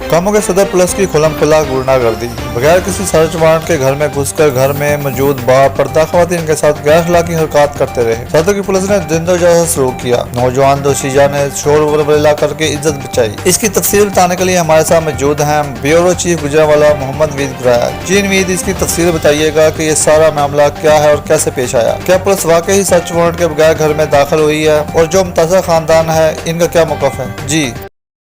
कामों के सदर पुलिस की खुल्लम-खुल्ला गुंडागर्दी। बगैर किसी सर्च वारंट के घर में घुसकर घर में मौजूद बापर्दा खवातीन के साथ गैर अखलाकी हरकत करते रहे। साथों की पुलिस ने जिंदोजहद सलूक किया। नौजवान दोशीजा ने शोर वरवला करके इज्जत बचाई। इसकी तफसील बताने के लिए हमारे साथ मौजूद हैं ब्यूरो चीफ गुजरांवाला मोहम्मद वीद गुराया। जी वीद, इसकी तफसील बताइएगा कि ये सारा मामला क्या है और कैसे पेश आया। क्या पुलिस वाकई सर्च वारंट के बगैर घर में दाखिल हुई है और जो मुताज़ा खानदान है इनका क्या मौक़िफ़ है? जी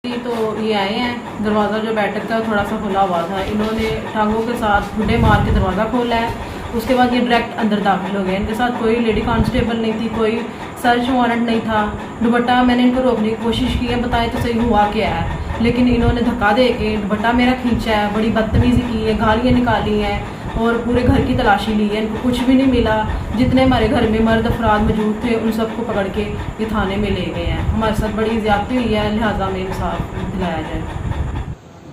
तो ये आए हैं, दरवाज़ा जो बैठक का थोड़ा सा खुला हुआ था, इन्होंने टांगों के साथ गुड्डे मार के दरवाज़ा खोला है। उसके बाद ये डायरेक्ट अंदर दाखिल हो गए। इनके साथ कोई लेडी कांस्टेबल नहीं थी, कोई सर्च वारंट नहीं था। दुपट्टा मैंने इनको रोकने की कोशिश की है, बताएं तो सही हुआ क्या है, लेकिन इन्होंने धक्का दे के दुपट्टा मेरा खींचा है, बड़ी बदतमीज़ी की है, गालियाँ निकाली हैं और पूरे घर की तलाशी ली है। इनको कुछ भी नहीं मिला। जितने हमारे घर में मर्द अफराद मौजूद थे उन सबको पकड़ के ये थाने में ले गए हैं। हमारे साथ बड़ी ज़्यादती हुई है, लिहाजा में इंसाफ दिलाया जाए।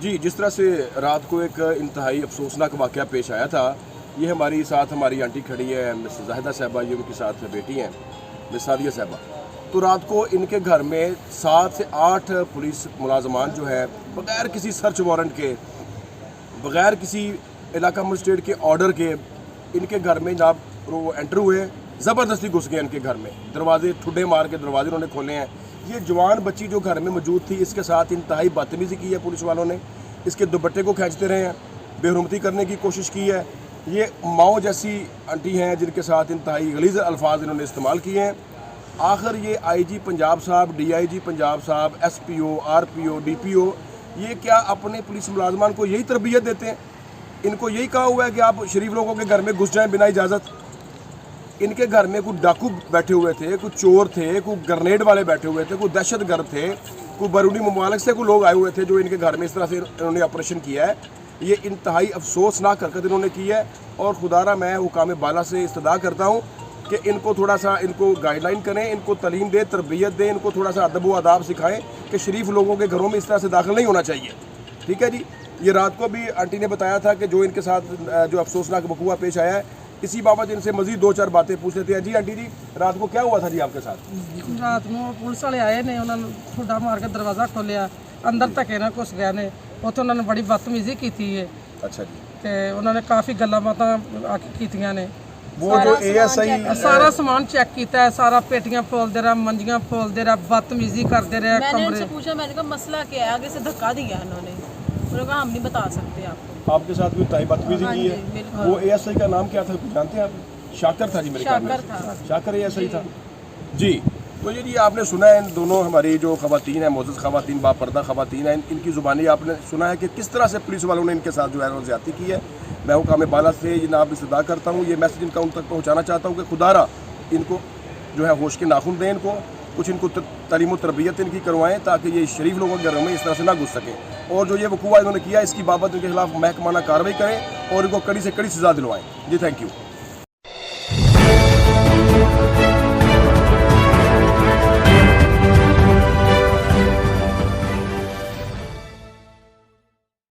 जी, जिस तरह से रात को एक इंतहाई अफसोसनाक वाक़या पेश आया था, ये हमारी साथ हमारी आंटी खड़ी है मिस जाहिदा साहबा, ये उनकी साथ बेटी हैं मिस सादिया साहबा। तो रात को इनके घर में 7 से 8 पुलिस मुलाजमान जो है बग़ैर किसी सर्च वारंट के, बग़ैर किसी इलाका मजिस्ट्रेट के ऑर्डर के इनके घर में जब वो एंटर हुए, ज़बरदस्ती घुस गए इनके घर में। दरवाजे ठुड्डे मार के दरवाजे उन्होंने खोले हैं। ये जवान बच्ची जो घर में मौजूद थी, इसके साथ इंतहाई बदतमीज़ी की है पुलिस वालों ने। इसके दुपट्टे को खींचते रहे हैं, बेहुरमती करने की कोशिश की है। ये माओ जैसी आंटी हैं जिनके साथ इंतहाई गलीज़ अल्फाज इन्होंने इस्तेमाल किए हैं। आखिर ये IG पंजाब साहब, DIG पंजाब साहब, SPO, RPO, DPO, ये क्या अपने पुलिस मुलाजमान को यही तरबियत देते हैं? इनको यही कहा हुआ है कि आप शरीफ लोगों के घर में घुस जाएं बिना इजाज़त? इनके घर में कुछ डाकू बैठे हुए थे, कुछ चोर थे, कुछ ग्रेनेड वाले बैठे हुए थे, कुछ दहशतगर्द थे, कुछ बैरूनी ममालिक से कुछ लोग आए हुए थे जो इनके घर में इस तरह से इन्होंने ऑपरेशन किया है। ये इंतहाई अफसोसनाक हरकत इन्होंने की है और खुदारा मैं हुकाम बाला से इस्तदा करता हूँ कि इनको थोड़ा सा इनको गाइडलाइन करें, इनको तालीम दें, तरबियत दें, इनको थोड़ा सा अदब व आदाब सिखाएँ कि शरीफ लोगों के घरों में इस तरह से दाखिल नहीं होना चाहिए। ठीक है जी। ये रात को भी आंटी ने बताया था कि जो इनके साथ जो अफसोसनाक वक़ूआ पेश आया है, इसी बाबत इनसे मजीद 2-4 बातें पूछ लेते हैं। जी आंटी जी, रात को क्या हुआ था जी आपके साथ? रात को पुलिस वाले आए ने, उन्होंने ठुड्डा मार के दरवाज़ा खोलिया, अंदर धक्के ना घुस गए ने। उत्थे उन्होंने बड़ी बदतमीजी की है। अच्छा जी। ते उन्होंने काफ़ी गल्लां बातां आके कीतियां ने। वो जो ASI सारा सामान चेक किया है, सारा पेटियां फोलते रहे, मंजियां फोलते रहे, बदतमीजी करते रहे। मैंने उनसे पूछा, मैंने कहा मसला क्या है, आगे से धक्का दिया उन्होंने। उन्होंने कहा हम नहीं बता सकते आपको। आपके साथ भी ताई बदतमीजी की है। वो ASI का नाम क्या था जानते हैं आप? शाकर था जी मेरे ख्याल में। शाकर ASI था जी। तो ये जी आपने सुना है, इन दोनों हमारी जो खवातीन हैं, मोअज़्ज़ज़ खवातीन, बापर्दा खवातीन हैं, इनकी ज़ुबानी आपने सुना है कि किस तरह से पुलिस वालों ने इनके साथ जो है वो ज़्यादती की है। मैं हुकाम बाला से जनाब इस्तदा करता हूँ, ये मैसेज इनका उन तक पहुँचाना चाहता हूँ कि खुदारा इनको जो है होश के नाखून दें, इनको कुछ इनको तालीम व तरबियत इनकी करवाएं ताकि ये शरीफ लोगों के घरों में इस तरह से ना घुस सकें। और जो ये वक़ूआ इन्होंने किया, इसकी बाबत इनके खिलाफ महकमाना कार्रवाई करें और इनको कड़ी से कड़ी सज़ा दिलवाएँ। जी थैंक यू।